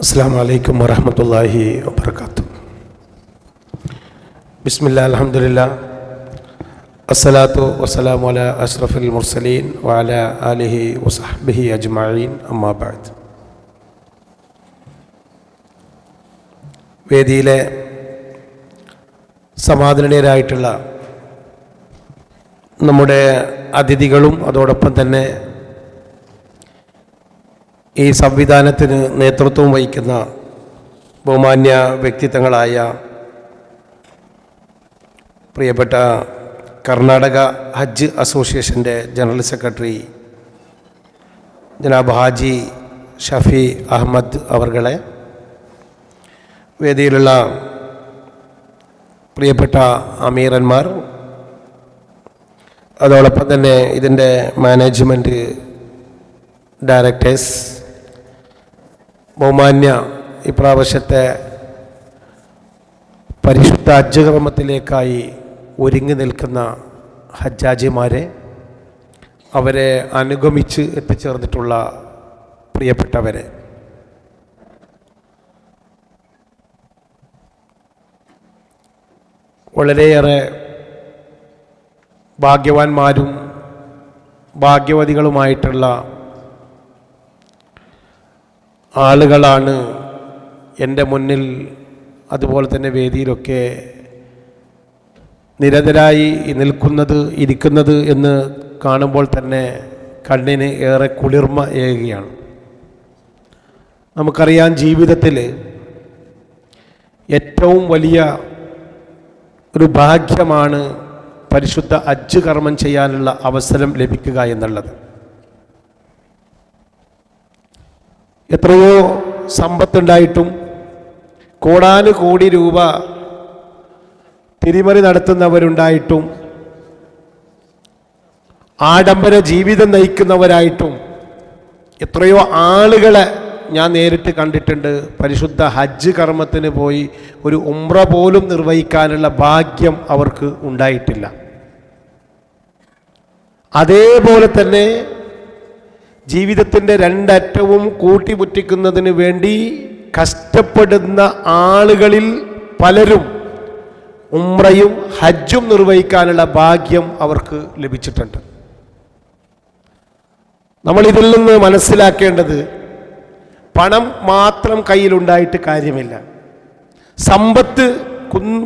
അസ്സലാമു അലൈക്കും വറഹ്മത്തുള്ളാഹി വബറകാതുഹു. ബിസ്മില്ലാ അൽഹംദുലില്ലാ അസ്സലാത്തു വസ്സലാമു അലാ അഷ്റഫിൽ മുർസലീൻ വഅലാ ആലിഹി വസഹ്ബിഹി അജ്മഈൻ അമ്മാ ബഅദ്. വേദിയിലെ സമാദരണീയരായിട്ടുള്ള നമ്മുടെ അതിഥികളും അതോടൊപ്പം തന്നെ ഈ സംവിധാനത്തിന് നേതൃത്വം വഹിക്കുന്ന ബഹുമാന്യ വ്യക്തിത്വങ്ങളായ പ്രിയപ്പെട്ട കർണാടക ഹജ്ജ് അസോസിയേഷൻ്റെ ജനറൽ സെക്രട്ടറി ജനാബ് ഹാജി ഷഫി അഹമ്മദ് അവർകളെ, വേദിയിലുള്ള പ്രിയപ്പെട്ട അമീറന്മാർ, അതോടൊപ്പം തന്നെ ഇതിൻ്റെ മാനേജ്മെൻറ്റ് ഡയറക്ടേഴ്സ്, ബഹുമാന്യ ഇപ്രാവശ്യത്തെ പരിശുദ്ധ ഹജ്ജ് കർമ്മത്തിലേക്കായി ഒരുങ്ങി നിൽക്കുന്ന ഹജ്ജാജിമാരെ, അവരെ അനുഗമിച്ച് എത്തിച്ചേർന്നിട്ടുള്ള പ്രിയപ്പെട്ടവരെ, വളരെയേറെ ഭാഗ്യവാന്മാരും ഭാഗ്യവതികളുമായിട്ടുള്ള ആളുകളാണ് എൻ്റെ മുന്നിൽ അതുപോലെ തന്നെ വേദിയിലൊക്കെ നിരതരായി നിൽക്കുന്നത് ഇരിക്കുന്നത് എന്ന് കാണുമ്പോൾ തന്നെ കണ്ണിന് ഏറെ കുളിർമ ഏകുകയാണ്. നമുക്കറിയാം, ജീവിതത്തിൽ ഏറ്റവും വലിയ ഒരു ഭാഗ്യമാണ് പരിശുദ്ധ ഹജ്ജ് കർമ്മം ചെയ്യാനുള്ള അവസരം ലഭിക്കുക എന്നുള്ളത്. എത്രയോ സമ്പത്തുണ്ടായിട്ടും കോടാനുകോടി രൂപ തിരിമറി നടത്തുന്നവരുണ്ടായിട്ടും ആഡംബര ജീവിതം നയിക്കുന്നവരായിട്ടും എത്രയോ ആളുകളെ ഞാൻ നേരിട്ട് കണ്ടിട്ടുണ്ട്. പരിശുദ്ധ ഹജ്ജ് കർമ്മത്തിന് പോയി ഒരു ഉംറ പോലും നിർവഹിക്കാനുള്ള ഭാഗ്യം അവർക്ക് ഉണ്ടായിട്ടില്ല. അതേപോലെ തന്നെ ജീവിതത്തിൻ്റെ രണ്ടറ്റവും കൂട്ടിമുറ്റിക്കുന്നതിന് വേണ്ടി കഷ്ടപ്പെടുന്ന ആളുകളിൽ പലരും ഉംറയും ഹജ്ജും നിർവഹിക്കാനുള്ള ഭാഗ്യം അവർക്ക് ലഭിച്ചിട്ടുണ്ട്. നമ്മൾ ഇതിൽ നിന്ന് മനസ്സിലാക്കേണ്ടത്, പണം മാത്രം കയ്യിലുണ്ടായിട്ട് കാര്യമില്ല, സമ്പത്ത്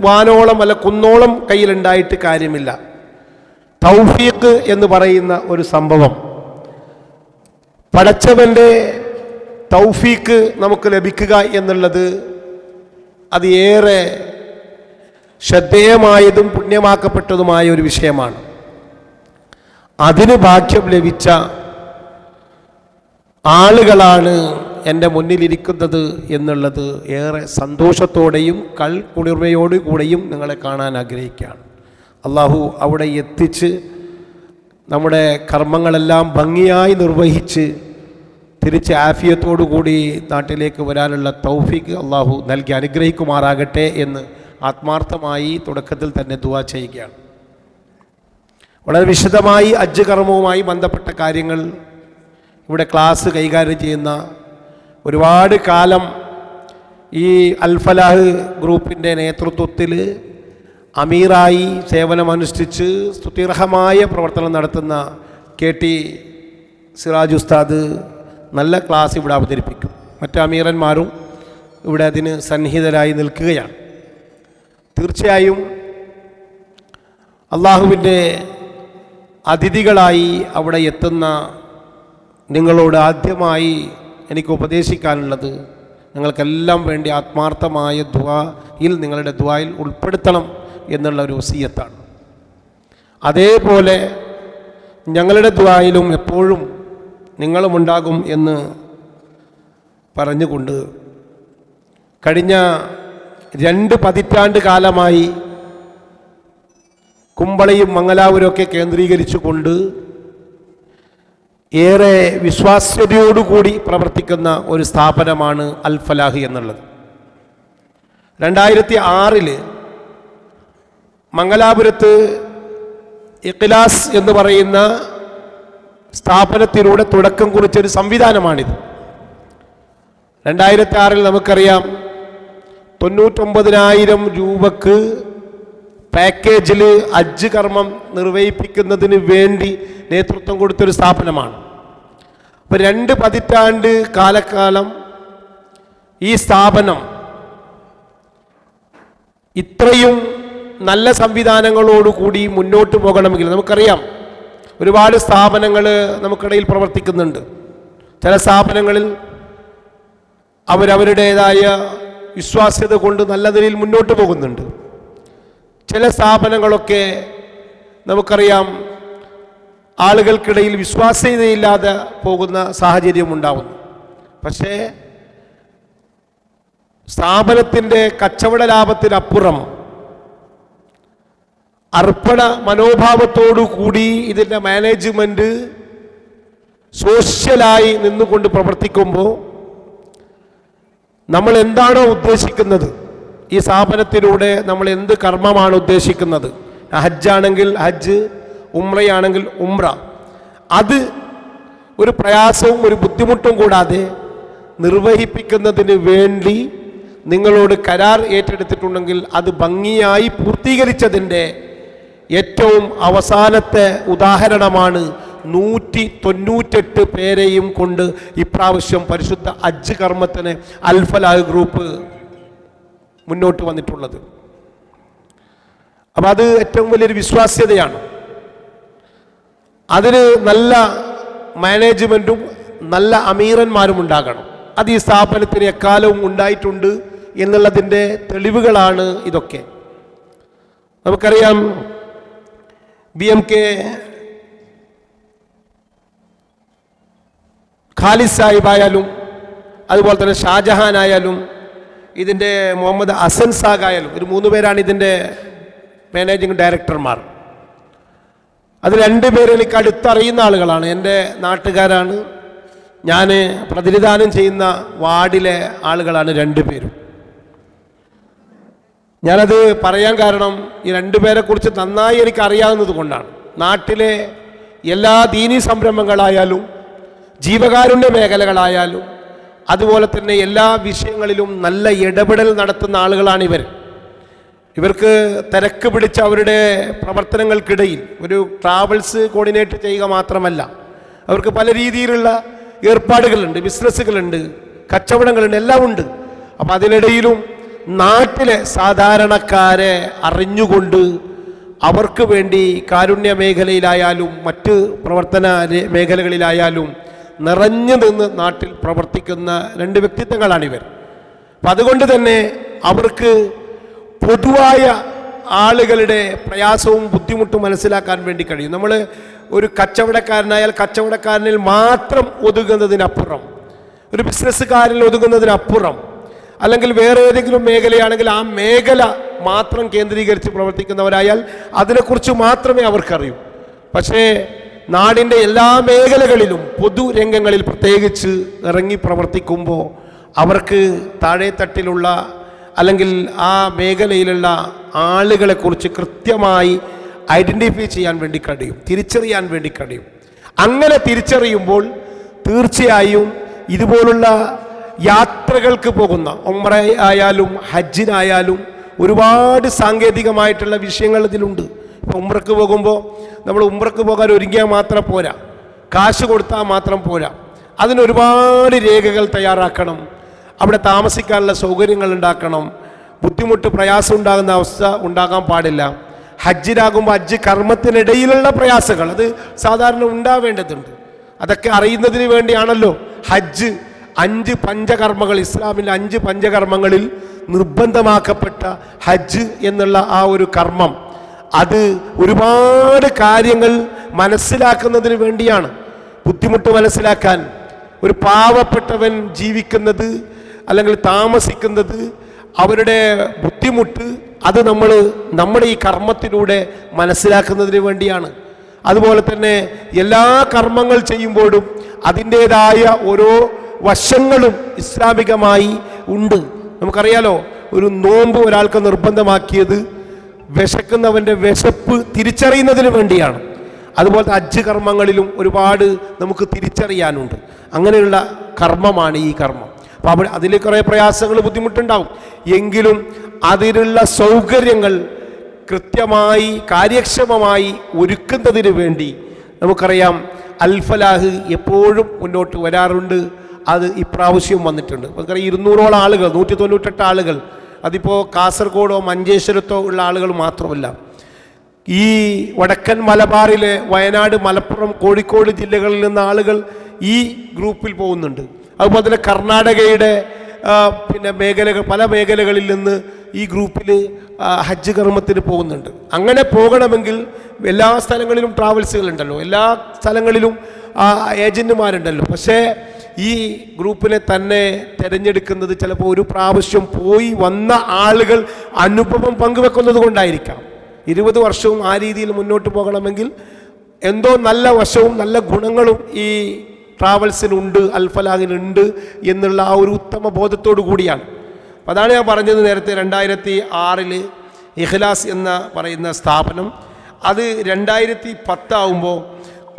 വാനോളം അല്ല കുന്നോളം കയ്യിലുണ്ടായിട്ട് കാര്യമില്ല. തൗഫീഖ് എന്ന് പറയുന്ന ഒരു സംഭവം, പടച്ചവൻ്റെ തൗഫീഖ് നമുക്ക് ലഭിക്കുക എന്നുള്ളത് അത് ഏറെ ശ്രദ്ധേയമായതും പുണ്യമാക്കപ്പെട്ടതുമായ ഒരു വിഷയമാണ്. അതിന് ഭാഗ്യം ലഭിച്ച ആളുകളാണ് എൻ്റെ മുന്നിലിരിക്കുന്നത് എന്നുള്ളത് ഏറെ സന്തോഷത്തോടെയും കുളിർമയോടുകൂടെയും നിങ്ങളെ കാണാൻ ആഗ്രഹിക്കുകയാണ്. അള്ളാഹു അവിടെ എത്തിച്ച് നമ്മുടെ കർമ്മങ്ങളെല്ലാം ഭംഗിയായി നിർവഹിച്ച് തിരിച്ച് ആഫിയത്തോടുകൂടി നാട്ടിലേക്ക് വരാനുള്ള തൗഫീഖ് അള്ളാഹു നൽകി അനുഗ്രഹിക്കുമാറാകട്ടെ എന്ന് ആത്മാർത്ഥമായി തുടക്കത്തിൽ തന്നെ ദുആ ചെയ്യുകയാണ്. വളരെ വിശദമായി ഹജ്ജ് കർമ്മവുമായി ബന്ധപ്പെട്ട കാര്യങ്ങൾ ഇവിടെ ക്ലാസ് കൈകാര്യം ചെയ്യുന്ന, ഒരുപാട് കാലം ഈ അൽഫലാഹ് ഗ്രൂപ്പിൻ്റെ നേതൃത്വത്തിൽ അമീറായി സേവനമനുഷ്ഠിച്ച് സ്തുത്യർഹമായ പ്രവർത്തനം നടത്തുന്ന KT സിറാജ് ഉസ്താദ് നല്ല ക്ലാസ് ഇവിടെ അവതരിപ്പിക്കും. മറ്റ് അമീറന്മാരും ഇവിടെ അതിന് സന്നിഹിതരായി നിൽക്കുകയാണ്. തീർച്ചയായും അള്ളാഹുവിൻ്റെ അതിഥികളായി അവിടെ എത്തുന്ന നിങ്ങളോട് ആദ്യമായി എനിക്ക് ഉപദേശിക്കാനുള്ളത്, നിങ്ങൾക്കെല്ലാം വേണ്ടി ആത്മാർത്ഥമായ ദുആയിൽ, നിങ്ങളുടെ ദുആയിൽ ഉൾപ്പെടുത്തണം എന്നുള്ള ഒരു വസിയത്താണ്. അതേപോലെ ഞങ്ങളുടെ ദുആയിലും എപ്പോഴും നിങ്ങളുമുണ്ടാകും എന്ന് പറഞ്ഞുകൊണ്ട്, കഴിഞ്ഞ 2 പതിറ്റാണ്ട് കാലമായി കുമ്പളയും മംഗലാപുരമൊക്കെ കേന്ദ്രീകരിച്ചുകൊണ്ട് ഏറെ വിശ്വാസ്യതയോടുകൂടി പ്രവർത്തിക്കുന്ന ഒരു സ്ഥാപനമാണ് അൽഫലാഹ് എന്നുള്ളത്. 2006 മംഗലാപുരത്ത് ഇഖ്ലാസ് എന്ന് പറയുന്ന സ്ഥാപനത്തിലൂടെ തുടക്കം കുറിച്ചൊരു സംവിധാനമാണിത്. 2006 നമുക്കറിയാം 99,000 രൂപക്ക് പാക്കേജിൽ ഹജ്ജ് കർമ്മം നിർവഹിപ്പിക്കുന്നതിന് വേണ്ടി നേതൃത്വം കൊടുത്തൊരു സ്ഥാപനമാണ്. അപ്പോൾ 2 പതിറ്റാണ്ട് കാലക്കാലം ഈ സ്ഥാപനം ഇത്രയും നല്ല സംവിധാനങ്ങളോടുകൂടി മുന്നോട്ട് പോകണമെങ്കിൽ നമുക്കറിയാം ഒരുപാട് സ്ഥാപനങ്ങൾ നമുക്കിടയിൽ പ്രവർത്തിക്കുന്നുണ്ട്. ചില സ്ഥാപനങ്ങളിൽ അവരവരുടേതായ വിശ്വാസ്യത കൊണ്ട് നല്ല നിലയിൽ മുന്നോട്ട് പോകുന്നുണ്ട്. ചില സ്ഥാപനങ്ങളൊക്കെ നമുക്കറിയാം ആളുകൾക്കിടയിൽ വിശ്വാസ്യതയില്ലാതെ പോകുന്ന സാഹചര്യം ഉണ്ടാവുന്നു. പക്ഷേ സ്ഥാപനത്തിൻ്റെ കച്ചവട ലാഭത്തിനപ്പുറം അർപ്പണ മനോഭാവത്തോടു കൂടി ഇതിൻ്റെ മാനേജ്മെൻറ്റ് സോഷ്യലായി നിന്നുകൊണ്ട് പ്രവർത്തിക്കുമ്പോൾ നമ്മൾ എന്താണോ ഉദ്ദേശിക്കുന്നത്, ഈ സ്ഥാപനത്തിലൂടെ നമ്മൾ എന്ത് കർമ്മമാണ് ഉദ്ദേശിക്കുന്നത്, ഹജ്ജാണെങ്കിൽ ഹജ്ജ്, ഉംറയാണെങ്കിൽ ഉംറ, അത് ഒരു പ്രയാസവും ഒരു ബുദ്ധിമുട്ടും കൂടാതെ നിർവഹിപ്പിക്കുന്നതിന് വേണ്ടി നിങ്ങളോട് കരാർ ഏറ്റെടുത്തിട്ടുണ്ടെങ്കിൽ അത് ഭംഗിയായി പൂർത്തീകരിച്ചതിൻ്റെ ഏറ്റവും അവസാനത്തെ ഉദാഹരണമാണ് 198 പേരെയും കൊണ്ട് ഇപ്രാവശ്യം പരിശുദ്ധ ഹജ്ജ് കർമ്മത്തിന് അൽഫലാഹ് ഗ്രൂപ്പ് മുന്നോട്ട് വന്നിട്ടുള്ളത്. അപ്പം അത് ഏറ്റവും വലിയൊരു വിശ്വാസ്യതയാണ്. അതിന് നല്ല മാനേജ്മെൻറ്റും നല്ല അമീറന്മാരും ഉണ്ടാകണം. അത് ഈ സ്ഥാപനത്തിന് എക്കാലവും ഉണ്ടായിട്ടുണ്ട് എന്നുള്ളതിൻ്റെ തെളിവുകളാണ് ഇതൊക്കെ. നമുക്കറിയാം BMK ഖാലിദ് സാഹിബായാലും അതുപോലെ തന്നെ ഷാജഹാൻ ആയാലും ഇതിൻ്റെ മുഹമ്മദ് ഹസൻ സാഗ് ആയാലും ഒരു 3 പേരാണ് ഇതിൻ്റെ മാനേജിങ് ഡയറക്ടർമാർ. അത് 2 പേര് എനിക്ക് അടുത്തറിയുന്ന ആളുകളാണ്, എൻ്റെ നാട്ടുകാരാണ്. ഞാൻ പ്രതിനിധാനം ചെയ്യുന്ന വാർഡിലെ ആളുകളാണ് 2 പേരും. ഞാനത് പറയാൻ കാരണം ഈ 2 പേരെക്കുറിച്ച് നന്നായി എനിക്ക് അറിയാവുന്നത് കൊണ്ടാണ്. നാട്ടിലെ എല്ലാ ദീനീ സംരംഭങ്ങളായാലും ജീവകാരുണ്യ മേഖലകളായാലും അതുപോലെ തന്നെ എല്ലാ വിഷയങ്ങളിലും നല്ല ഇടപെടൽ നടത്തുന്ന ആളുകളാണ് ഇവർ. ഇവർക്ക് തിരക്ക് പിടിച്ച അവരുടെ പ്രവർത്തനങ്ങൾക്കിടയിൽ ഒരു ട്രാവൽസ് കോർഡിനേറ്റ് ചെയ്യുക മാത്രമല്ല, അവർക്ക് പല രീതിയിലുള്ള ഏർപ്പാടുകളുണ്ട്, ബിസിനസ്സുകളുണ്ട്, കച്ചവടങ്ങളുണ്ട്, എല്ലാം ഉണ്ട്. അപ്പം അതിനിടയിലും നാട്ടിലെ സാധാരണക്കാരെ അറിഞ്ഞുകൊണ്ട് അവർക്ക് വേണ്ടി കാരുണ്യ മേഖലയിലായാലും മറ്റ് പ്രവർത്തന മേഖലകളിലായാലും നിറഞ്ഞു നിന്ന് നാട്ടിൽ പ്രവർത്തിക്കുന്ന 2 വ്യക്തിത്വങ്ങളാണിവർ. അപ്പം അതുകൊണ്ട് തന്നെ അവർക്ക് പൊതുവായ ആളുകളുടെ പ്രയാസവും ബുദ്ധിമുട്ടും മനസ്സിലാക്കാൻ വേണ്ടി കഴിയും. നമ്മൾ ഒരു കച്ചവടക്കാരനായാൽ കച്ചവടക്കാരനിൽ മാത്രം ഒതുങ്ങുന്നതിനപ്പുറം, ഒരു ബിസിനസ്സുകാരിൽ ഒതുങ്ങുന്നതിനപ്പുറം, അല്ലെങ്കിൽ വേറെ ഏതെങ്കിലും മേഖലയാണെങ്കിൽ ആ മേഖല മാത്രം കേന്ദ്രീകരിച്ച് പ്രവർത്തിക്കുന്നവരായാൽ അതിനെക്കുറിച്ച് മാത്രമേ അവർക്കറിയൂ. പക്ഷേ നാടിൻ്റെ എല്ലാ മേഖലകളിലും പൊതുരംഗങ്ങളിൽ പ്രത്യേകിച്ച് ഇറങ്ങി പ്രവർത്തിക്കുമ്പോൾ അവർക്ക് താഴെത്തട്ടിലുള്ള അല്ലെങ്കിൽ ആ മേഖലയിലുള്ള ആളുകളെക്കുറിച്ച് കൃത്യമായി ഐഡൻറ്റിഫൈ ചെയ്യാൻ വേണ്ടി കഴിയും, തിരിച്ചറിയാൻ വേണ്ടി കഴിയും. അങ്ങനെ തിരിച്ചറിയുമ്പോൾ തീർച്ചയായും ഇതുപോലുള്ള യാത്രകൾക്ക് പോകുന്ന ഉംറ ആയാലും ഹജ്ജിനായാലും ഒരുപാട് സാങ്കേതികമായിട്ടുള്ള വിഷയങ്ങൾ ഇതിലുണ്ട്. ഇപ്പോൾ ഉംറക്ക് പോകുമ്പോൾ നമ്മൾ ഉംറക്ക് പോകാൻ ഒരുങ്ങിയാൽ മാത്രം പോരാ, കാശ് കൊടുത്താൽ മാത്രം പോരാ, അതിനൊരുപാട് രേഖകൾ തയ്യാറാക്കണം, അവിടെ താമസിക്കാനുള്ള സൗകര്യങ്ങൾ ഉണ്ടാക്കണം, ബുദ്ധിമുട്ട് പ്രയാസം ഉണ്ടാകുന്ന അവസ്ഥ ഉണ്ടാകാൻ പാടില്ല. ഹജ്ജിനാകുമ്പോൾ ഹജ്ജ് കർമ്മത്തിനിടയിലുള്ള പ്രയാസങ്ങൾ അത് സാധാരണ ഉണ്ടാവേണ്ടതുണ്ട്. അതൊക്കെ അറിയുന്നതിന് വേണ്ടിയാണല്ലോ ഹജ്ജ് 5 പഞ്ചകർമ്മങ്ങൾ, ഇസ്ലാമിലെ 5 പഞ്ചകർമ്മങ്ങളിൽ നിർബന്ധമാക്കപ്പെട്ട ഹജ്ജ് എന്നുള്ള ആ ഒരു കർമ്മം. അത് ഒരുപാട് കാര്യങ്ങൾ മനസ്സിലാക്കുന്നതിന് വേണ്ടിയാണ്. ബുദ്ധിമുട്ട് മനസ്സിലാക്കാൻ, ഒരു പാവപ്പെട്ടവൻ ജീവിക്കുന്നത് അല്ലെങ്കിൽ താമസിക്കുന്നത്, അവരുടെ ബുദ്ധിമുട്ട് അത് നമ്മൾ നമ്മുടെ ഈ കർമ്മത്തിലൂടെ മനസ്സിലാക്കുന്നതിന് വേണ്ടിയാണ്. അതുപോലെ തന്നെ എല്ലാ കർമ്മങ്ങൾ ചെയ്യുമ്പോഴും അതിൻ്റേതായ ഓരോ വശങ്ങളും ഇസ്ലാമികമായി ഉണ്ട്. നമുക്കറിയാലോ, ഒരു നോമ്പ് ഒരാൾക്ക് നിർബന്ധമാക്കിയത് വിശക്കുന്നവൻ്റെ വിശപ്പ് തിരിച്ചറിയുന്നതിന് വേണ്ടിയാണ്. അതുപോലത്തെ ഹജ്ജ് കർമ്മങ്ങളിലും ഒരുപാട് നമുക്ക് തിരിച്ചറിയാനുണ്ട്. അങ്ങനെയുള്ള കർമ്മമാണ് ഈ കർമ്മം. അപ്പോൾ അതിൽ കുറേ പ്രയാസങ്ങൾ, ബുദ്ധിമുട്ടുണ്ടാവും. എങ്കിലും അതിനുള്ള സൗകര്യങ്ങൾ കൃത്യമായി കാര്യക്ഷമമായി ഒരുക്കുന്നതിന് വേണ്ടി നമുക്കറിയാം അൽഫലാഹ് എപ്പോഴും മുന്നോട്ട് വരാറുണ്ട്. അത് ഇപ്രാവശ്യം വന്നിട്ടുണ്ട്. നമുക്കറിയാം 200ഓളം ആളുകൾ, 198 ആളുകൾ, അതിപ്പോൾ കാസർഗോഡോ മഞ്ചേശ്വരത്തോ ഉള്ള ആളുകൾ മാത്രമല്ല, ഈ വടക്കൻ മലബാറിലെ വയനാട്, മലപ്പുറം, കോഴിക്കോട് ജില്ലകളിൽ നിന്ന് ആളുകൾ ഈ ഗ്രൂപ്പിൽ പോകുന്നുണ്ട്. അതുപോലെ തന്നെ കർണാടകയുടെ പിന്നെ മേഖലകൾ, പല മേഖലകളിൽ നിന്ന് ഈ ഗ്രൂപ്പിൽ ഹജ്ജ് കർമ്മത്തിന് പോകുന്നുണ്ട്. അങ്ങനെ പോകണമെങ്കിൽ എല്ലാ സ്ഥലങ്ങളിലും ട്രാവൽസുകളുണ്ടല്ലോ, എല്ലാ സ്ഥലങ്ങളിലും ഏജന്റുമാരുണ്ടല്ലോ. പക്ഷേ ഈ ഗ്രൂപ്പിനെ തന്നെ തിരഞ്ഞെടുക്കുന്നത് ചിലപ്പോൾ ഒരു പ്രാവശ്യം പോയി വന്ന ആളുകൾ അനുഭവം പങ്കുവെക്കുന്നത് കൊണ്ടായിരിക്കാം. 20 വർഷവും ആ രീതിയിൽ മുന്നോട്ട് പോകണമെങ്കിൽ എന്തോ നല്ല വശവും നല്ല ഗുണങ്ങളും ഈ ട്രാവൽസിനുണ്ട്, അൽഫലാഹിനുണ്ട് എന്നുള്ള ആ ഒരു ഉത്തമ ബോധത്തോടു കൂടിയാണ്. അതാണ് ഞാൻ പറഞ്ഞത് നേരത്തെ. 2006 ഇഖ്ലാസ് എന്ന പറയുന്ന സ്ഥാപനം അത് 2010 ആവുമ്പോൾ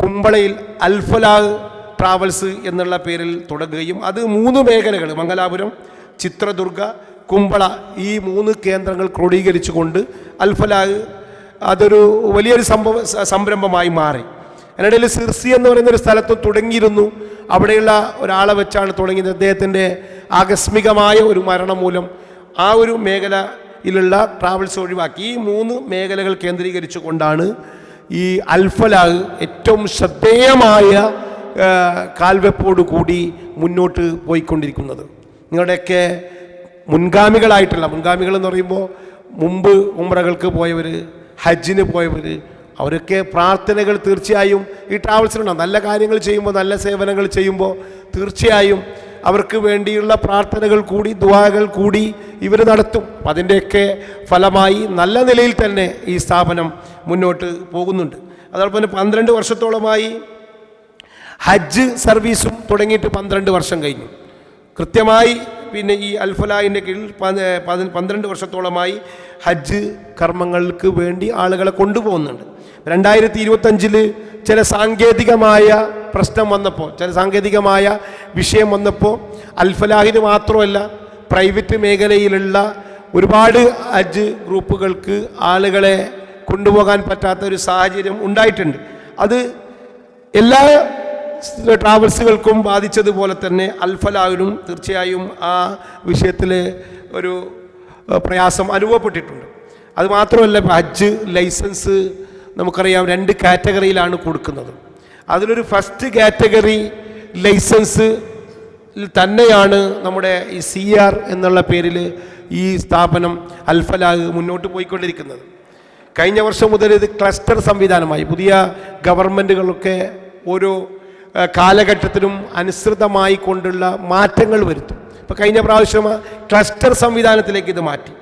കുമ്പളയിൽ അൽഫലാഹ് ട്രാവൽസ് എന്നുള്ള പേരിൽ തുടങ്ങുകയും അത് 3 മേഖലകൾ, മംഗലാപുരം, ചിത്രദുർഗ, കുമ്പള, ഈ 3 കേന്ദ്രങ്ങൾ ക്രോഡീകരിച്ചുകൊണ്ട് അൽഫലാഹ് അതൊരു വലിയൊരു സംരംഭമായി മാറി. അതിനിടയിൽ സിർസി എന്ന് പറയുന്നൊരു സ്ഥലത്ത് തുടങ്ങിയിരുന്നു. അവിടെയുള്ള ഒരാളെ വെച്ചാണ് തുടങ്ങിയത്. അദ്ദേഹത്തിൻ്റെ ആകസ്മികമായ ഒരു മരണം മൂലം ആ ഒരു മേഖലയിലുള്ള ട്രാവൽസ് ഒഴിവാക്കി ഈ 3 മേഖലകൾ കേന്ദ്രീകരിച്ചു കൊണ്ടാണ് ഈ അൽഫലാഹ് ഏറ്റവും ശ്രദ്ധേയമായ കാൽവെപ്പോടു കൂടി മുന്നോട്ട് പോയിക്കൊണ്ടിരിക്കുന്നത്. നിങ്ങളുടെയൊക്കെ മുൻഗാമികൾ എന്ന് പറയുമ്പോൾ മുമ്പ് ഉംറകൾക്ക് പോയവർ, ഹജ്ജിന് പോയവർ, അവരൊക്കെ പ്രാർത്ഥനകൾ തീർച്ചയായും ഈ ട്രാവൽസിലുണ്ടാകും. നല്ല കാര്യങ്ങൾ ചെയ്യുമ്പോൾ, നല്ല സേവനങ്ങൾ ചെയ്യുമ്പോൾ തീർച്ചയായും അവർക്ക് വേണ്ടിയുള്ള പ്രാർത്ഥനകൾ കൂടി, ദുആകൾ കൂടി ഇവർ നടത്തും. അപ്പം അതിൻ്റെയൊക്കെ ഫലമായി നല്ല നിലയിൽ തന്നെ ഈ സ്ഥാപനം മുന്നോട്ട് പോകുന്നുണ്ട്. അതോടൊപ്പം തന്നെ 12 വർഷത്തോളമായി ഹജ്ജ് സർവീസും തുടങ്ങിയിട്ട് 12 വർഷം കഴിഞ്ഞു. കൃത്യമായി പിന്നെ ഈ അൽഫലാഹിൻ്റെ കീഴിൽ 12 വർഷത്തോളമായി ഹജ്ജ് കർമ്മങ്ങൾക്ക് വേണ്ടി ആളുകളെ കൊണ്ടുപോകുന്നുണ്ട്. 2025 ചില സാങ്കേതികമായ പ്രശ്നം വന്നപ്പോൾ, ചില സാങ്കേതികമായ വിഷയം വന്നപ്പോൾ അൽഫലാഹിന് മാത്രമല്ല പ്രൈവറ്റ് മേഖലയിലുള്ള ഒരുപാട് ഹജ്ജ് ഗ്രൂപ്പുകൾക്ക് ആളുകളെ കൊണ്ടുപോകാൻ പറ്റാത്ത ഒരു സാഹചര്യം ഉണ്ടായിട്ടുണ്ട്. അത് എല്ലാ ട്രാവൽസുകൾക്കും ബാധിച്ചതുപോലെ തന്നെ അൽഫലാഹിനും തീർച്ചയായും ആ വിഷയത്തിൽ ഒരു പ്രയാസം അനുഭവപ്പെട്ടിട്ടുണ്ട്. അതുമാത്രമല്ല, ഹജ്ജ് ലൈസൻസ് നമുക്കറിയാം 2 കാറ്റഗറിയിലാണ് കൊടുക്കുന്നത്. അതിലൊരു ഫസ്റ്റ് കാറ്റഗറി ലൈസൻസ് തന്നെയാണ് നമ്മുടെ ഈ CR എന്നുള്ള പേരിൽ ഈ സ്ഥാപനം അൽഫലാഹ് മുന്നോട്ട് പോയിക്കൊണ്ടിരിക്കുന്നത്. കഴിഞ്ഞ വർഷം മുതൽ ഇത് ക്ലസ്റ്റർ സംവിധാനമായി. പുതിയ ഗവൺമെൻറ്റുകളൊക്കെ ഓരോ കാലഘട്ടത്തിലും അനുസൃതമായി കൊണ്ടുള്ള മാറ്റങ്ങൾ വരുത്തും. ഇപ്പോൾ കഴിഞ്ഞ പ്രാവശ്യം ക്ലസ്റ്റർ സംവിധാനത്തിലേക്ക് ഇത് മാറ്റി.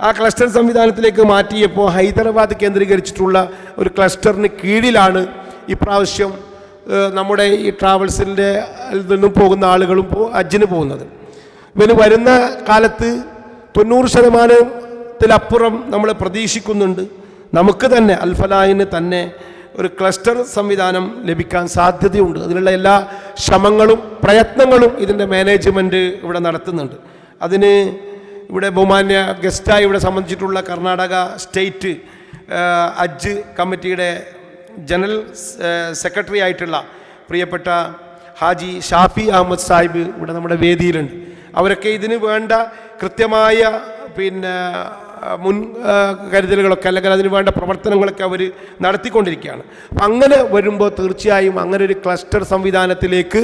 ആ ക്ലസ്റ്റർ സംവിധാനത്തിലേക്ക് മാറ്റിയപ്പോൾ ഹൈദരാബാദ് കേന്ദ്രീകരിച്ചിട്ടുള്ള ഒരു ക്ലസ്റ്ററിന് കീഴിലാണ് ഇപ്രാവശ്യം നമ്മുടെ ഈ ട്രാവൽസിൻ്റെ നിന്നും പോകുന്ന ആളുകളും ഹജ്ജിന് പോകുന്നത്. ഇവന് വരുന്ന കാലത്ത് 90% നമ്മൾ പ്രതീക്ഷിക്കുന്നുണ്ട്. നമുക്ക് തന്നെ അൽഫലാഹിന് തന്നെ ഒരു ക്ലസ്റ്റർ സംവിധാനം ലഭിക്കാൻ സാധ്യതയുണ്ട്. അതിനുള്ള എല്ലാ ശ്രമങ്ങളും പ്രയത്നങ്ങളും ഇതിൻ്റെ മാനേജ്മെൻറ്റ് ഇവിടെ നടത്തുന്നുണ്ട്. അതിന് ഇവിടെ ബഹുമാന്യ ഗസ്റ്റായി ഇവിടെ സംബന്ധിച്ചിട്ടുള്ള കർണാടക സ്റ്റേറ്റ് ഹജ്ജ് കമ്മിറ്റിയുടെ ജനറൽ സെക്രട്ടറി ആയിട്ടുള്ള പ്രിയപ്പെട്ട ഹാജി ഷാഫി അഹമ്മദ് സാഹിബ് ഇവിടെ നമ്മുടെ വേദിയിലുണ്ട്. അവരൊക്കെ ഇതിന് വേണ്ട കൃത്യമായ പിന്നെ കരുതലുകളൊക്കെ അല്ലെങ്കിൽ അതിന് വേണ്ട പ്രവർത്തനങ്ങളൊക്കെ അവർ നടത്തിക്കൊണ്ടിരിക്കുകയാണ്. അപ്പം അങ്ങനെ വരുമ്പോൾ തീർച്ചയായും അങ്ങനെ ഒരു ക്ലസ്റ്റർ സംവിധാനത്തിലേക്ക്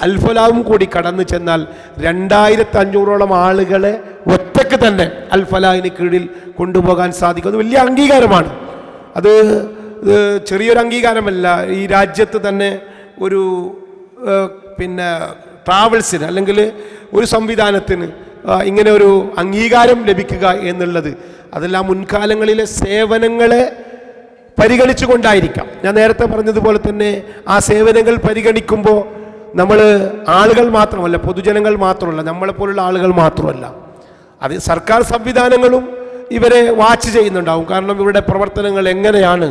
അൽഫലാഹും കൂടി കടന്നു ചെന്നാൽ 2500ഓളം ആളുകളെ ഒറ്റയ്ക്ക് തന്നെ അൽഫലാഹിന് കീഴിൽ കൊണ്ടുപോകാൻ സാധിക്കും. അത് വലിയ അംഗീകാരമാണ്. അത് ചെറിയൊരു അംഗീകാരമല്ല. ഈ രാജ്യത്ത് തന്നെ ഒരു പിന്നെ ട്രാവൽസിന് അല്ലെങ്കിൽ ഒരു സംവിധാനത്തിന് ഇങ്ങനെ ഒരു അംഗീകാരം ലഭിക്കുക എന്നുള്ളത് അതെല്ലാം മുൻകാലങ്ങളിലെ സേവനങ്ങളെ പരിഗണിച്ചു കൊണ്ടായിരിക്കാം. ഞാൻ നേരത്തെ പറഞ്ഞതുപോലെ തന്നെ ആ സേവനങ്ങൾ പരിഗണിക്കുമ്പോൾ നമ്മൾ ആളുകൾ മാത്രമല്ല, പൊതുജനങ്ങൾ മാത്രമല്ല, നമ്മളെപ്പോലുള്ള ആളുകൾ മാത്രമല്ല, അത് സർക്കാർ സംവിധാനങ്ങളും ഇവരെ വാച്ച് ചെയ്യുന്നുണ്ടാവും. കാരണം ഇവരുടെ പ്രവർത്തനങ്ങൾ എങ്ങനെയാണ്,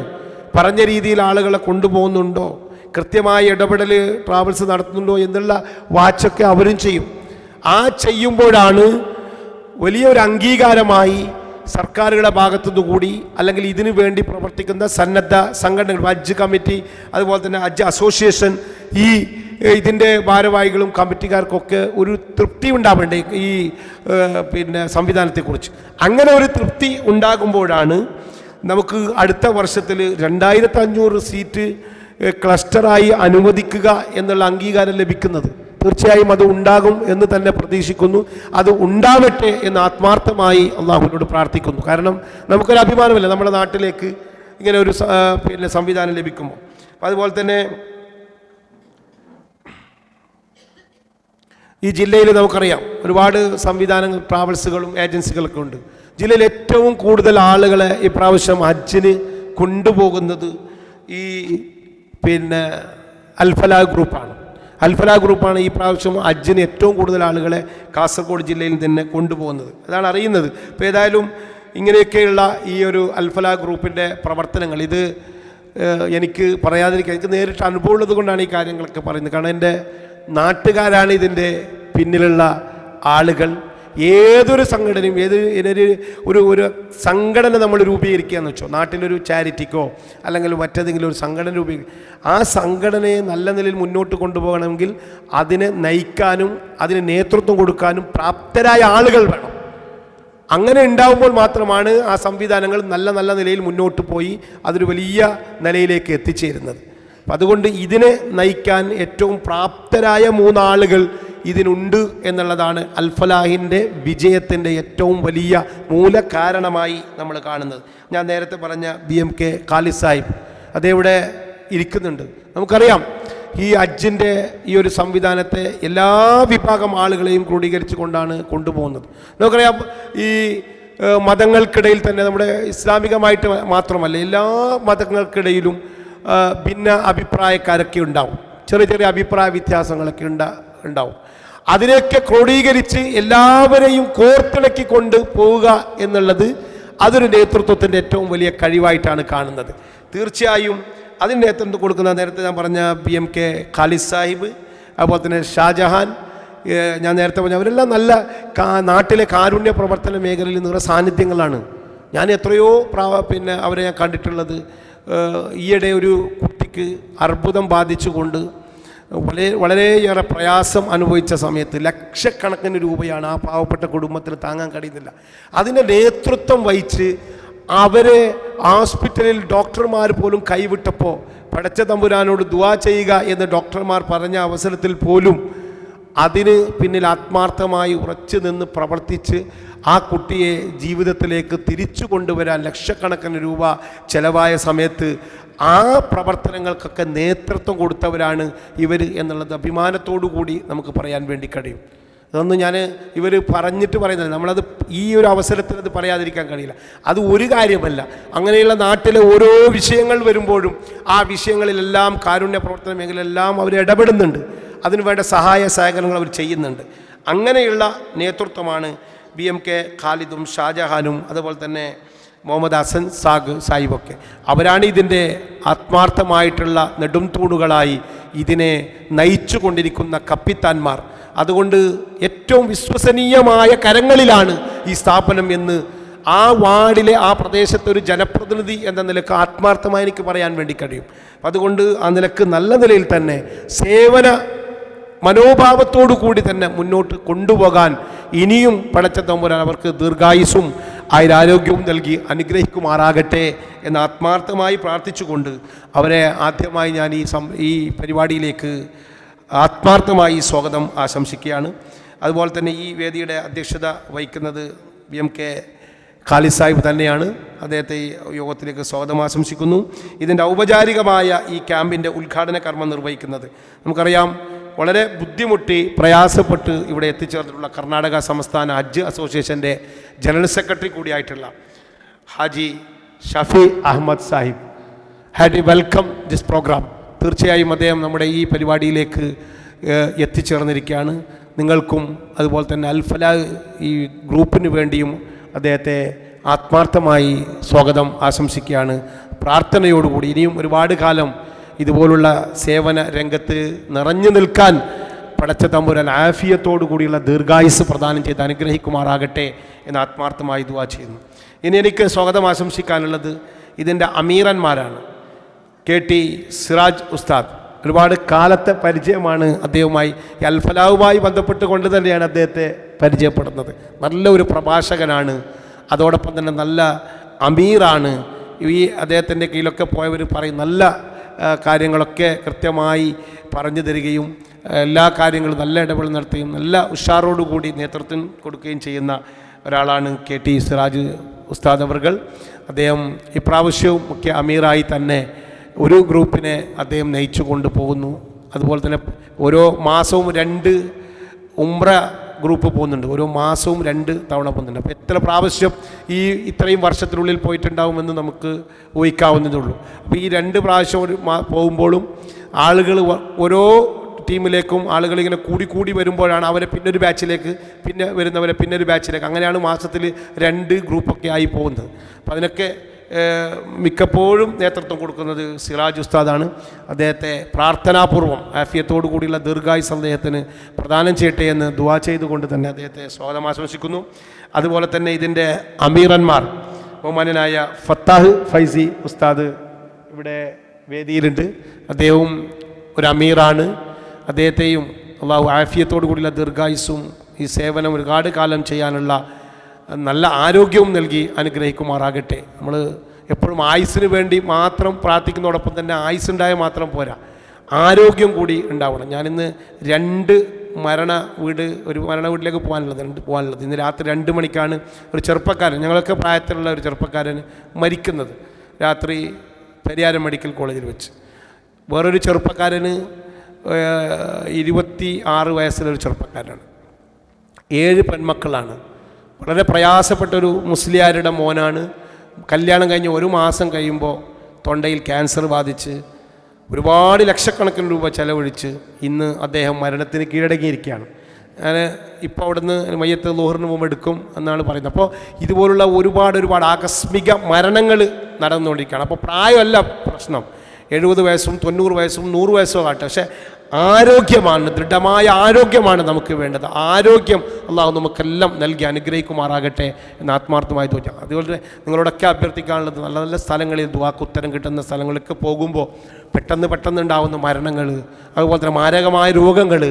പറഞ്ഞ രീതിയിൽ ആളുകളെ കൊണ്ടുപോകുന്നുണ്ടോ, കൃത്യമായ ഇടപെടൽ ട്രാവൽസ് നടത്തുന്നുണ്ടോ എന്നുള്ള വാച്ചൊക്കെ അവരും ചെയ്യും. ആ ചെയ്യുമ്പോഴാണ് വലിയൊരു അംഗീകാരമായി സർക്കാരുകളുടെ ഭാഗത്തുനിന്ന് കൂടി, അല്ലെങ്കിൽ ഇതിനു വേണ്ടി പ്രവർത്തിക്കുന്ന സന്നദ്ധ സംഘടനകൾ, ഹജ്ജ് കമ്മിറ്റി, അതുപോലെ തന്നെ ഹജ്ജ് അസോസിയേഷൻ, ഇതിൻ്റെ ഭാരവാഹികളും കമ്മിറ്റിക്കാർക്കൊക്കെ ഒരു തൃപ്തി ഉണ്ടാവേണ്ടേ ഈ സംവിധാനത്തെക്കുറിച്ച്. അങ്ങനെ ഒരു തൃപ്തി ഉണ്ടാകുമ്പോഴാണ് നമുക്ക് അടുത്ത വർഷത്തിൽ 2500 സീറ്റ് ക്ലസ്റ്ററായി അനുവദിക്കുക എന്നുള്ള അംഗീകാരം ലഭിക്കുന്നത്. തീർച്ചയായും അത് ഉണ്ടാകും എന്ന് തന്നെ പ്രതീക്ഷിക്കുന്നു. അത് ഉണ്ടാവട്ടെ എന്ന് ആത്മാർത്ഥമായി അള്ളാഹുവിനോട് പ്രാർത്ഥിക്കുന്നു. കാരണം നമുക്കൊരു അഭിമാനമല്ല നമ്മുടെ നാട്ടിലേക്ക് ഇങ്ങനെ ഒരു സംവിധാനം ലഭിക്കുമ്പോൾ. അതുപോലെ തന്നെ ഈ ജില്ലയിൽ നമുക്കറിയാം ഒരുപാട് സംവിധാനങ്ങൾ, ട്രാവൽസുകളും ഏജൻസികളൊക്കെ ഉണ്ട്. ജില്ലയിൽ ഏറ്റവും കൂടുതൽ ആളുകളെ ഇപ്രാവശ്യം ഹജ്ജിന് കൊണ്ടുപോകുന്നത് ഈ അൽഫലാ ഗ്രൂപ്പാണ്. അൽഫലാ ഗ്രൂപ്പാണ് ഈ പ്രാവശ്യം ഹജ്ജിന് ഏറ്റവും കൂടുതൽ ആളുകളെ കാസർഗോഡ് ജില്ലയിൽ തന്നെ കൊണ്ടുപോകുന്നത്. അതാണ് അറിയുന്നത്. ഇപ്പോൾ ഏതായാലും ഇങ്ങനെയൊക്കെയുള്ള ഈ ഒരു അൽഫലാ ഗ്രൂപ്പിൻ്റെ പ്രവർത്തനങ്ങൾ, ഇത് എനിക്ക് പറയാതിരിക്കാൻ, എനിക്ക് നേരിട്ട് അനുഭവമുള്ളത് കൊണ്ടാണ് ഈ കാര്യങ്ങളൊക്കെ പറയുന്നത്. കാരണം എൻ്റെ നാട്ടുകാരാണ് ഇതിൻ്റെ പിന്നിലുള്ള ആളുകൾ. ഏതൊരു സംഘടനയും, ഒരു സംഘടന നമ്മൾ രൂപീകരിക്കുക എന്ന് വെച്ചോ, നാട്ടിലൊരു ചാരിറ്റിക്കോ അല്ലെങ്കിൽ മറ്റേതെങ്കിലും ഒരു സംഘടന ആ സംഘടനയെ നല്ല നിലയിൽ മുന്നോട്ട് കൊണ്ടുപോകണമെങ്കിൽ അതിനെ നയിക്കാനും അതിന് നേതൃത്വം കൊടുക്കാനും പ്രാപ്തരായ ആളുകൾ വേണം. അങ്ങനെ ഉണ്ടാകുമ്പോൾ മാത്രമാണ് ആ സംവിധാനങ്ങൾ നല്ല നല്ല നിലയിൽ മുന്നോട്ട് പോയി അതൊരു വലിയ നിലയിലേക്ക് എത്തിച്ചേരുന്നത്. അപ്പം അതുകൊണ്ട് ഇതിനെ നയിക്കാൻ ഏറ്റവും പ്രാപ്തരായ 3 ആളുകൾ ഇതിനുണ്ട് എന്നുള്ളതാണ് അൽഫലാഹിൻ്റെ വിജയത്തിൻ്റെ ഏറ്റവും വലിയ മൂലകാരണമായി നമ്മൾ കാണുന്നത്. ഞാൻ നേരത്തെ പറഞ്ഞ BMK ഖാലിദ് സാഹിബ് അദ്ദേഹം ഇരിക്കുന്നുണ്ട്. നമുക്കറിയാം ഈ ഹജ്ജിൻ്റെ ഈ ഒരു സംവിധാനത്തെ എല്ലാ വിഭാഗം ആളുകളെയും ക്രോഡീകരിച്ചു കൊണ്ടാണ് കൊണ്ടുപോകുന്നത്. നമുക്കറിയാം ഈ മതങ്ങൾക്കിടയിൽ തന്നെ, നമ്മുടെ ഇസ്ലാമികമായിട്ട് മാത്രമല്ല എല്ലാ മതങ്ങൾക്കിടയിലും ഭിന്ന അഭിപ്രായക്കാരൊക്കെ ഉണ്ടാവും. ചെറിയ ചെറിയ അഭിപ്രായ വ്യത്യാസങ്ങളൊക്കെ ഉണ്ടാവും. അതിനെയൊക്കെ ക്രോഡീകരിച്ച് എല്ലാവരെയും കോർത്തിണക്കി കൊണ്ട് പോവുക എന്നുള്ളത് അതൊരു നേതൃത്വത്തിൻ്റെ ഏറ്റവും വലിയ കഴിവായിട്ടാണ് കാണുന്നത്. തീർച്ചയായും അതിന് നേതൃത്വം കൊടുക്കുന്ന, നേരത്തെ ഞാൻ പറഞ്ഞ BMK ഖാലിദ് സാഹിബ്, അതുപോലെ തന്നെ ഷാജഹാൻ, ഞാൻ നേരത്തെ പറഞ്ഞ അവരെല്ലാം നല്ല നാട്ടിലെ കാരുണ്യ പ്രവർത്തന മേഖലയിൽ നിറ സാന്നിധ്യങ്ങളാണ്. ഞാൻ എത്രയോ അവരെ ഞാൻ കണ്ടിട്ടുള്ളത്. ഈയിടെ ഒരു കുട്ടിക്ക് അർബുദം ബാധിച്ചുകൊണ്ട് വളരെയേറെ പ്രയാസം അനുഭവിച്ച സമയത്ത് ലക്ഷക്കണക്കിന് രൂപയാണ് ആ പാവപ്പെട്ട കുടുംബത്തിന് താങ്ങാൻ കഴിയുന്നില്ല. അതിൻ്റെ നേതൃത്വം വഹിച്ച് അവരെ ഹോസ്പിറ്റലിൽ ഡോക്ടർമാർ പോലും കൈവിട്ടപ്പോൾ പടച്ച തമ്പുരാനോട് ദുആ ചെയ്യുക എന്ന് ഡോക്ടർമാർ പറഞ്ഞ അവസരത്തിൽ പോലും അതിന് പിന്നിൽ ആത്മാർത്ഥമായി ഉറച്ചു നിന്ന് പ്രവർത്തിച്ച് ആ കുട്ടിയെ ജീവിതത്തിലേക്ക് തിരിച്ചു കൊണ്ടുവരാൻ ലക്ഷക്കണക്കിന് രൂപ ചെലവായ സമയത്ത് ആ പ്രവർത്തനങ്ങൾക്കൊക്കെ നേതൃത്വം കൊടുത്തവരാണ് ഇവർ എന്നുള്ളത് അഭിമാനത്തോടു കൂടി നമുക്ക് പറയാൻ വേണ്ടി കഴിയും. അതൊന്നും ഞാൻ ഇവർ പറഞ്ഞിട്ട് പറയുന്നത്, നമ്മളത് ഈ ഒരു അവസരത്തിൽ അത് പറയാതിരിക്കാൻ കഴിയില്ല. അത് ഒരു കാര്യമല്ല, അങ്ങനെയുള്ള നാട്ടിലെ ഓരോ വിഷയങ്ങൾ വരുമ്പോഴും ആ വിഷയങ്ങളിലെല്ലാം കാരുണ്യ പ്രവർത്തന മേഖലയിലെല്ലാം അവർ ഇടപെടുന്നുണ്ട്. അതിനുവേണ്ട സഹായ സഹകരണങ്ങൾ അവർ ചെയ്യുന്നുണ്ട്. അങ്ങനെയുള്ള നേതൃത്വമാണ് BMK ഖാലിദും ഷാജഹാനും അതുപോലെ തന്നെ മുഹമ്മദ് ഹസൻ സാഹിബൊക്കെ. അവരാണ് ഇതിൻ്റെ ആത്മാർത്ഥമായിട്ടുള്ള നെടും തൂണുകളായി ഇതിനെ നയിച്ചു കൊണ്ടിരിക്കുന്ന കപ്പിത്താന്മാർ. അതുകൊണ്ട് ഏറ്റവും വിശ്വസനീയമായ കരങ്ങളിലാണ് ഈ സ്ഥാപനം എന്ന് ആ വാർഡിലെ ആ പ്രദേശത്തെ ഒരു ജനപ്രതിനിധി എന്ന നിലക്ക് ആത്മാർത്ഥമായി എനിക്ക് പറയാൻ വേണ്ടി കഴിയും. അതുകൊണ്ട് ആ നിലക്ക് നല്ല നിലയിൽ തന്നെ സേവന മനോഭാവത്തോടു കൂടി തന്നെ മുന്നോട്ട് കൊണ്ടുപോകാൻ ഇനിയും പടച്ച തമ്പുരാൻ അവർക്ക് ദീർഘായുസ്സും ആയുരാരോഗ്യവും നൽകി അനുഗ്രഹിക്കുമാറാകട്ടെ എന്ന് ആത്മാർത്ഥമായി പ്രാർത്ഥിച്ചുകൊണ്ട് അവരെ ആദ്യമായി ഞാൻ ഈ പരിപാടിയിലേക്ക് ആത്മാർത്ഥമായി സ്വാഗതം ആശംസിക്കുകയാണ്. അതുപോലെ തന്നെ ഈ വേദിയുടെ അധ്യക്ഷത വഹിക്കുന്നത് BMK ഖാലിദ് സാഹിബ് തന്നെയാണ്. അദ്ദേഹത്തെ ഈ യോഗത്തിലേക്ക് സ്വാഗതം ആശംസിക്കുന്നു. ഇതിൻ്റെ ഔപചാരികമായ ഈ ക്യാമ്പിൻ്റെ ഉദ്ഘാടന കർമ്മം നിർവഹിക്കുന്നത് നമുക്കറിയാം വളരെ ബുദ്ധിമുട്ടി പ്രയാസപ്പെട്ട് ഇവിടെ എത്തിച്ചേർന്നിട്ടുള്ള കർണാടക സംസ്ഥാന ഹജ്ജ് അസോസിയേഷൻ്റെ ജനറൽ സെക്രട്ടറി കൂടിയായിട്ടുള്ള Haji Shafi Ahmed Sahib. Hearty welcome this programme. തീർച്ചയായും അദ്ദേഹം നമ്മുടെ ഈ പരിപാടിയിലേക്ക് എത്തിച്ചേർന്നിരിക്കുകയാണ്. നിങ്ങൾക്കും അതുപോലെ തന്നെ അൽഫലാ ഈ ഗ്രൂപ്പിന് വേണ്ടിയും അദ്ദേഹത്തെ ആത്മാർത്ഥമായി സ്വാഗതം ആശംസിക്കുകയാണ്. പ്രാർത്ഥനയോടുകൂടി ഇനിയും ഒരുപാട് കാലം ഇതുപോലുള്ള സേവന രംഗത്ത് നിറഞ്ഞു നിൽക്കാൻ പടച്ച തമ്പുരാൻ ആഫിയത്തോടു കൂടിയുള്ള ദീർഘായുസ് പ്രദാനം ചെയ്ത് അനുഗ്രഹിക്കുമാറാകട്ടെ എന്ന് ആത്മാർത്ഥമായി ദുആ ചെയ്യുന്നു. ഇനി എനിക്ക് സ്വാഗതം ആശംസിക്കാനുള്ളത് ഇതിൻ്റെ അമീറന്മാരാണ്. KT സിറാജ് ഉസ്താദ്, ഒരുപാട് കാലത്തെ പരിചയമാണ് അദ്ദേഹവുമായി. അൽഫലാവുമായി ബന്ധപ്പെട്ടുകൊണ്ട് തന്നെയാണ് അദ്ദേഹത്തെ പരിചയപ്പെടുന്നത്. നല്ലൊരു പ്രഭാഷകനാണ്, അതോടൊപ്പം തന്നെ നല്ല അമീറാണ്. ഈ അദ്ദേഹത്തിൻ്റെ കീഴിലൊക്കെ പോയവർ പറയും നല്ല കാര്യങ്ങളൊക്കെ കൃത്യമായി പറഞ്ഞു തരികയും എല്ലാ കാര്യങ്ങളും നല്ല ഇടപെടൽ നടത്തുകയും നല്ല ഉഷാറോടുകൂടി നേതൃത്വം കൊടുക്കുകയും ചെയ്യുന്ന ഒരാളാണ് KT സിറാജ് ഉസ്താദ് അവർകൾ. അദ്ദേഹം ഇപ്രാവശ്യവും മുഖ്യ അമീറായി തന്നെ ഒരു ഗ്രൂപ്പിനെ അദ്ദേഹം നയിച്ചു കൊണ്ടുപോകുന്നു. അതുപോലെ തന്നെ ഓരോ മാസവും 2 ഉംറ ഗ്രൂപ്പ് പോകുന്നുണ്ട്. ഓരോ മാസവും 2 തവണ പോകുന്നുണ്ട്. അപ്പോൾ എത്ര പ്രാവശ്യം ഇത്രയും വർഷത്തിനുള്ളിൽ പോയിട്ടുണ്ടാവുമെന്ന് നമുക്ക് ഊഹിക്കാവുന്നതേ ഉള്ളൂ. അപ്പോൾ ഈ 2 പ്രാവശ്യം പോകുമ്പോഴും ആളുകൾ ഓരോ ടീമിലേക്കും ആളുകളിങ്ങനെ കൂടി വരുമ്പോഴാണ് അവരെ പിന്നൊരു ബാച്ചിലേക്ക്, പിന്നെ വരുന്നവരെ പിന്നൊരു ബാച്ചിലേക്ക്, അങ്ങനെയാണ് മാസത്തിൽ 2 ഗ്രൂപ്പൊക്കെ ആയി പോകുന്നത്. അപ്പോൾ അതിനൊക്കെ മിക്കപ്പോഴും നേതൃത്വം കൊടുക്കുന്നത് സിറാജ് ഉസ്താദാണ്. അദ്ദേഹത്തെ പ്രാർത്ഥനാപൂർവ്വം ആഫിയത്തോടു കൂടിയുള്ള ദീർഘായുസ് അദ്ദേഹത്തിന് പ്രദാനം ചെയ്യട്ടെ എന്ന് ദുആ ചെയ്തുകൊണ്ട് തന്നെ അദ്ദേഹത്തെ സ്വാഗതം ആശംസിക്കുന്നു. അതുപോലെ തന്നെ ഇതിൻ്റെ അമീറന്മാർ ബഹുമാന്യനായ ഫത്താഹ് ഫൈസി ഉസ്താദ് ഇവിടെ വേദിയിലുണ്ട്. അദ്ദേഹവും ഒരു അമീറാണ്. അദ്ദേഹത്തെയും അള്ളാഹു ആഫിയത്തോടു കൂടിയുള്ള ദീർഘായുസ്സും ഈ സേവനം ഒരുപാട് കാലം ചെയ്യാനുള്ള നല്ല ആരോഗ്യവും നൽകി അനുഗ്രഹിക്കുമാറാകട്ടെ. നമ്മൾ എപ്പോഴും ആയുസ്സിന് വേണ്ടി മാത്രം പ്രാർത്ഥിക്കുന്നതോടൊപ്പം തന്നെ ആയുസ്സുണ്ടായാൽ മാത്രം പോരാ, ആരോഗ്യം കൂടി ഉണ്ടാവണം. ഞാനിന്ന് 2 ഒരു മരണ വീട്ടിലേക്ക് പോകാനുള്ളത്. ഇന്ന് രാത്രി 2 മണിക്കാണ് ഒരു ചെറുപ്പക്കാരൻ, ഞങ്ങളൊക്കെ പ്രായത്തിലുള്ള ഒരു ചെറുപ്പക്കാരൻ മരിക്കുന്നത് രാത്രി പെരിയാരം മെഡിക്കൽ കോളേജിൽ വെച്ച്. വേറൊരു ചെറുപ്പക്കാരന് 26 വയസ്സുള്ളൊരു ചെറുപ്പക്കാരനാണ്. 7 പെൺമക്കളാണ്. വളരെ പ്രയാസപ്പെട്ടൊരു മുസ്ലിയാരുടെ മോനാണ്. കല്യാണം കഴിഞ്ഞ് 1 മാസം കഴിയുമ്പോൾ തൊണ്ടയിൽ ക്യാൻസർ ബാധിച്ച് ഒരുപാട് ലക്ഷക്കണക്കിന് രൂപ ചെലവഴിച്ച് ഇന്ന് അദ്ദേഹം മരണത്തിന് കീഴടങ്ങിയിരിക്കുകയാണ്. ഞാൻ ഇപ്പോൾ അവിടുന്ന് മയ്യത്ത് ളുഹറിന് മുമ്പ് എടുക്കും എന്നാണ് പറയുന്നത്. അപ്പോൾ ഇതുപോലുള്ള ഒരുപാട് ആകസ്മിക മരണങ്ങൾ നടന്നുകൊണ്ടിരിക്കുകയാണ്. അപ്പോൾ പ്രായമല്ല പ്രശ്നം, 70 വയസ്സും 90 വയസ്സും 100 വയസ്സോ ആകട്ടെ, പക്ഷേ ആരോഗ്യമാണ്, ദൃഢമായ ആരോഗ്യമാണ് നമുക്ക് വേണ്ടത്. ആരോഗ്യം അള്ളാഹു നമുക്കെല്ലാം നൽകി അനുഗ്രഹിക്കുമാറാകട്ടെ എന്ന് ആത്മാർത്ഥമായി തോന്നുക. അതുപോലെ നിങ്ങളോടൊക്കെ അഭ്യർത്ഥിക്കാനുള്ളത്, നല്ല നല്ല സ്ഥലങ്ങളിൽ ദുആക്ക് ഉത്തരം കിട്ടുന്ന സ്ഥലങ്ങളിലൊക്കെ പോകുമ്പോൾ പെട്ടെന്ന് ഉണ്ടാകുന്ന മരണങ്ങൾ, അതുപോലെ തന്നെ മാരകമായ രോഗങ്ങൾ,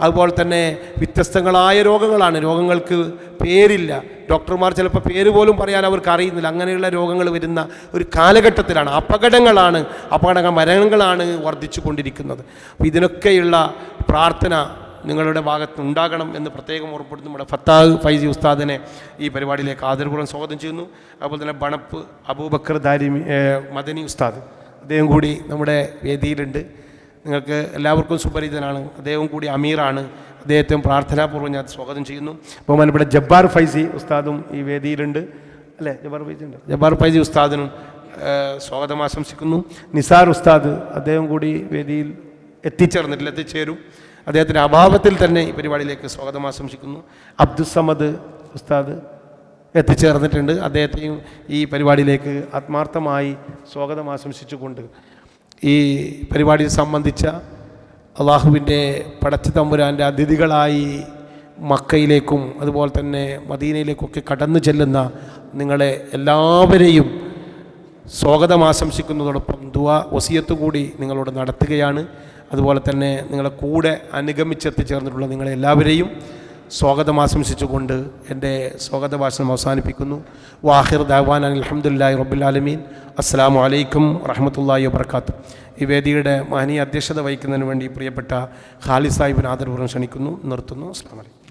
അതുപോലെ തന്നെ വ്യത്യസ്തങ്ങളായ രോഗങ്ങളാണ്. രോഗങ്ങൾക്ക് പേരില്ല, ഡോക്ടർമാർ ചിലപ്പോൾ പേര് പോലും പറയാൻ അവർക്ക് അറിയുന്നില്ല. അങ്ങനെയുള്ള രോഗങ്ങൾ വരുന്ന ഒരു കാലഘട്ടത്തിലാണ്, മരണങ്ങളാണ് വർദ്ധിച്ചു കൊണ്ടിരിക്കുന്നത്. അപ്പോൾ ഇതിനൊക്കെയുള്ള പ്രാർത്ഥന നിങ്ങളുടെ ഭാഗത്ത് ഉണ്ടാകണം എന്ന് പ്രത്യേകം ഓർമ്മപ്പെടുത്തുന്നു. നമ്മുടെ ഫത്താഹ് ഫൈസി ഉസ്താദിനെ ഈ പരിപാടിയിലേക്ക് ആദരപൂർവ്വം സ്വാഗതം ചെയ്യുന്നു. അതുപോലെ തന്നെ ബണപ്പ് അബൂബക്കർ ദാരിമി മദനി ഉസ്താദ്, അദ്ദേഹം കൂടി നമ്മുടെ വേദിയിലുണ്ട്. നിങ്ങൾക്ക് എല്ലാവർക്കും സുപരിചിതനാണ്. അദ്ദേഹം കൂടി അമീറാണ്. അദ്ദേഹത്തെ പ്രാർത്ഥനാപൂർവ്വം ഞാൻ സ്വാഗതം ചെയ്യുന്നു. ബഹുമാനപ്പെട്ട ജബ്ബാർ ഫൈസി ഉസ്താദും ഈ വേദിയിലുണ്ട് അല്ലേ? ജബ്ബാർ ഫൈസി ഉസ്താദിനും സ്വാഗതം ആശംസിക്കുന്നു. നിസാർ ഉസ്താദ്, അദ്ദേഹം കൂടി വേദിയിൽ എത്തിച്ചേരും. അദ്ദേഹത്തിൻ്റെ അഭാവത്തിൽ തന്നെ ഈ പരിപാടിയിലേക്ക് സ്വാഗതം ആശംസിക്കുന്നു. അബ്ദുസമദ് ഉസ്താദ് എത്തിച്ചേർന്നിട്ടുണ്ട്. അദ്ദേഹത്തെയും ഈ പരിപാടിയിലേക്ക് ആത്മാർത്ഥമായി സ്വാഗതം ആശംസിച്ചുകൊണ്ട് ഈ പരിപാടിയെ സംബന്ധിച്ച അള്ളാഹുവിൻ്റെ പടച്ച തമ്പുരാൻ്റെ അതിഥികളായി മക്കയിലേക്കും അതുപോലെ തന്നെ മദീനയിലേക്കൊക്കെ കടന്നു ചെല്ലുന്ന നിങ്ങളെ എല്ലാവരെയും സ്വാഗതം ആശംസിക്കുന്നതോടൊപ്പം ദുആ വസിയത്ത് കൂടി നിങ്ങളോട് നടത്തുകയാണ്. അതുപോലെ തന്നെ നിങ്ങളെ കൂടെ അനുഗമിച്ചെത്തിച്ചേർന്നിട്ടുള്ള നിങ്ങളെ എല്ലാവരെയും സ്വാഗതം ആശംസിച്ചുകൊണ്ട് എൻ്റെ സ്വാഗത ഭാഷണം അവസാനിപ്പിക്കുന്നു. വാഹിർ ദഅ്വാനാ അൽഹംദുലില്ലാഹി റബ്ബിൽ ആലമീൻ. അസ്സലാമു അലൈക്കും വറഹ്മത്തുള്ളാഹി വബറകാതുഹു. ഈ വേദിയുടെ മഹനീയ അധ്യക്ഷത വഹിക്കുന്നതിന് വേണ്ടി പ്രിയപ്പെട്ട ഖാലിദ് സാഹിബിനെ ആദരപൂർവ്വം ക്ഷണിക്കുന്നു. നിർത്തുന്നു. അസ്സലാമു അലൈക്കും.